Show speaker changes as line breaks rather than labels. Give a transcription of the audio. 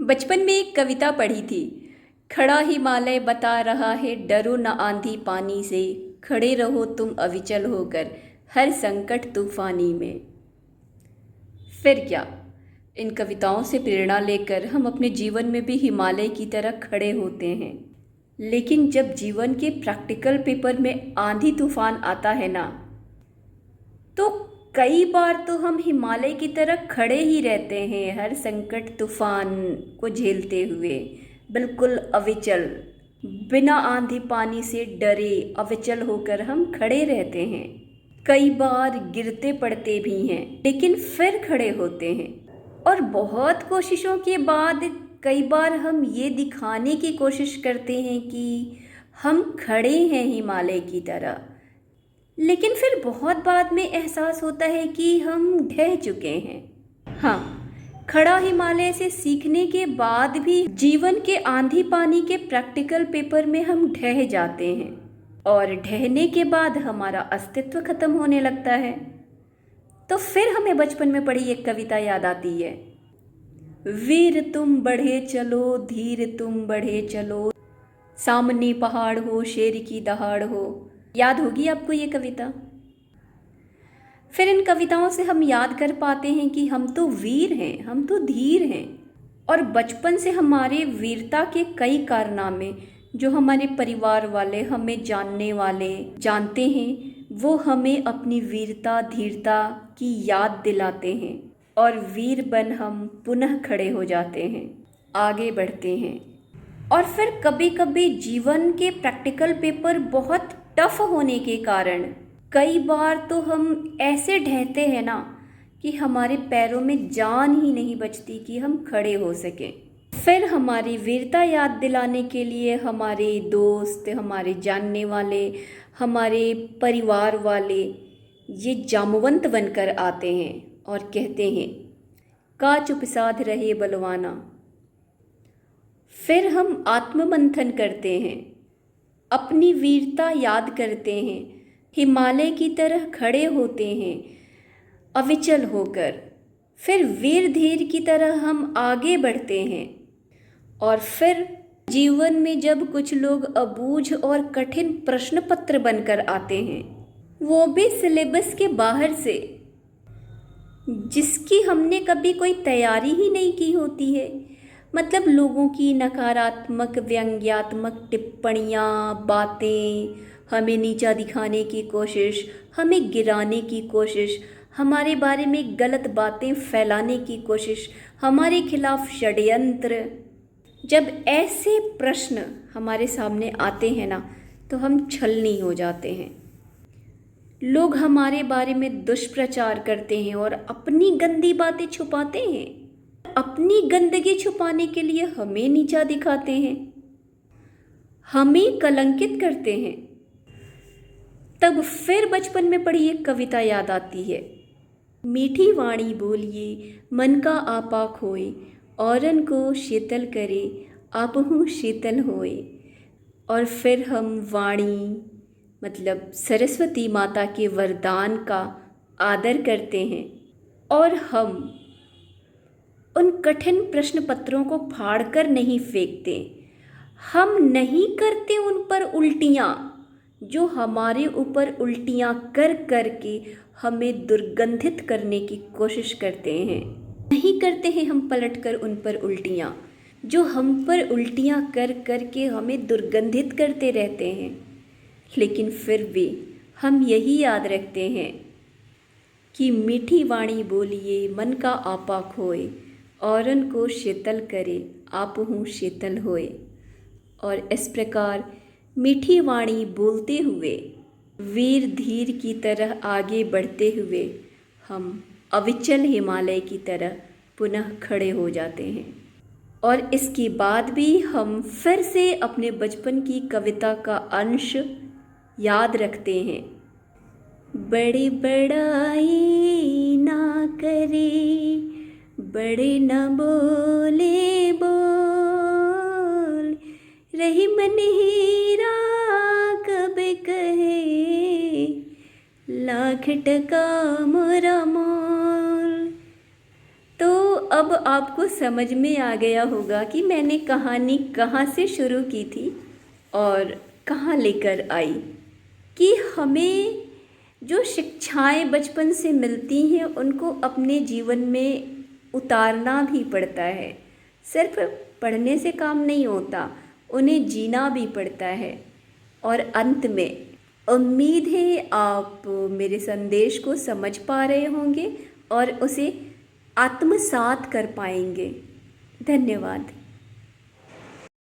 बचपन में एक कविता पढ़ी थी। खड़ा हिमालय बता रहा है डरो न आंधी पानी से, खड़े रहो तुम अविचल होकर हर संकट तूफानी में। फिर क्या, इन कविताओं से प्रेरणा लेकर हम अपने जीवन में भी हिमालय की तरह खड़े होते हैं। लेकिन जब जीवन के प्रैक्टिकल पेपर में आंधी तूफान आता है ना, तो कई बार तो हम हिमालय की तरह खड़े ही रहते हैं, हर संकट तूफान को झेलते हुए बिल्कुल अविचल, बिना आंधी पानी से डरे अविचल होकर हम खड़े रहते हैं। कई बार गिरते पड़ते भी हैं, लेकिन फिर खड़े होते हैं। और बहुत कोशिशों के बाद कई बार हम ये दिखाने की कोशिश करते हैं कि हम खड़े हैं हिमालय की तरह, लेकिन फिर बहुत बाद में एहसास होता है कि हम ढह चुके हैं। हाँ, खड़ा हिमालय से सीखने के बाद भी जीवन के आंधी पानी के प्रैक्टिकल पेपर में हम ढह जाते हैं, और ढहने के बाद हमारा अस्तित्व खत्म होने लगता है। तो फिर हमें बचपन में पढ़ी एक कविता याद आती है। वीर तुम बढ़े चलो, धीर तुम बढ़े चलो, सामने पहाड़ हो, शेर की दहाड़ हो। याद होगी आपको ये कविता। फिर इन कविताओं से हम याद कर पाते हैं कि हम तो वीर हैं, हम तो धीर हैं। और बचपन से हमारे वीरता के कई कारनामे जो हमारे परिवार वाले, हमें जानने वाले जानते हैं, वो हमें अपनी वीरता धीरता की याद दिलाते हैं, और वीर बन हम पुनः खड़े हो जाते हैं, आगे बढ़ते हैं। और फिर कभी कभी जीवन के प्रैक्टिकल पेपर बहुत टफ होने के कारण कई बार तो हम ऐसे ढहते हैं ना कि हमारे पैरों में जान ही नहीं बचती कि हम खड़े हो सकें। फिर हमारी वीरता याद दिलाने के लिए हमारे दोस्त, हमारे जानने वाले, हमारे परिवार वाले ये जामवंत बनकर आते हैं और कहते हैं, का चुप साध रहे बलवाना। फिर हम आत्ममंथन करते हैं, अपनी वीरता याद करते हैं, हिमालय की तरह खड़े होते हैं अविचल होकर। फिर वीर धीर की तरह हम आगे बढ़ते हैं। और फिर जीवन में जब कुछ लोग अबूझ और कठिन प्रश्न पत्र बनकर आते हैं, वो भी सिलेबस के बाहर से, जिसकी हमने कभी कोई तैयारी ही नहीं की होती है। मतलब लोगों की नकारात्मक व्यंग्यात्मक टिप्पणियाँ, बातें, हमें नीचा दिखाने की कोशिश, हमें गिराने की कोशिश, हमारे बारे में गलत बातें फैलाने की कोशिश, हमारे खिलाफ षड्यंत्र। जब ऐसे प्रश्न हमारे सामने आते हैं ना, तो हम छलनी हो जाते हैं। लोग हमारे बारे में दुष्प्रचार करते हैं और अपनी गंदी बातें छुपाते हैं। अपनी गंदगी छुपाने के लिए हमें नीचा दिखाते हैं, हमें कलंकित करते हैं। तब फिर बचपन में पढ़ी एक कविता याद आती है। मीठी वाणी बोलिए मन का आपा खोए, औरन को शीतल करे आपहु शीतल होए। और फिर हम वाणी मतलब सरस्वती माता के वरदान का आदर करते हैं, और हम उन कठिन प्रश्न पत्रों को फाड़कर नहीं फेंकते। हम नहीं करते उन पर उल्टियाँ, जो हमारे ऊपर उल्टियाँ कर कर के हमें दुर्गंधित करने की कोशिश करते हैं। नहीं करते हैं हम पलटकर उन पर उल्टियाँ, जो हम पर उल्टियाँ कर कर के हमें दुर्गंधित करते रहते हैं। लेकिन फिर भी हम यही याद रखते हैं कि मीठी वाणी बोलिए मन का आपा खोए, औरन को शीतल करे आपहु शीतल होए। और इस प्रकार मीठी वाणी बोलते हुए, वीर धीर की तरह आगे बढ़ते हुए हम अविचल हिमालय की तरह पुनः खड़े हो जाते हैं। और इसके बाद भी हम फिर से अपने बचपन की कविता का अंश याद रखते हैं। बड़े बड़ाई ना करे, बड़े न बोले बोल, रही मन हीरा कब कहे, लाख टका मोरा मोल। तो अब आपको समझ में आ गया होगा कि मैंने कहानी कहाँ से शुरू की थी और कहाँ लेकर आई, कि हमें जो शिक्षाएं बचपन से मिलती हैं उनको अपने जीवन में उतारना भी पड़ता है। सिर्फ पढ़ने से काम नहीं होता, उन्हें जीना भी पड़ता है। और अंत में उम्मीद है आप मेरे संदेश को समझ पा रहे होंगे और उसे आत्मसात कर पाएंगे। धन्यवाद।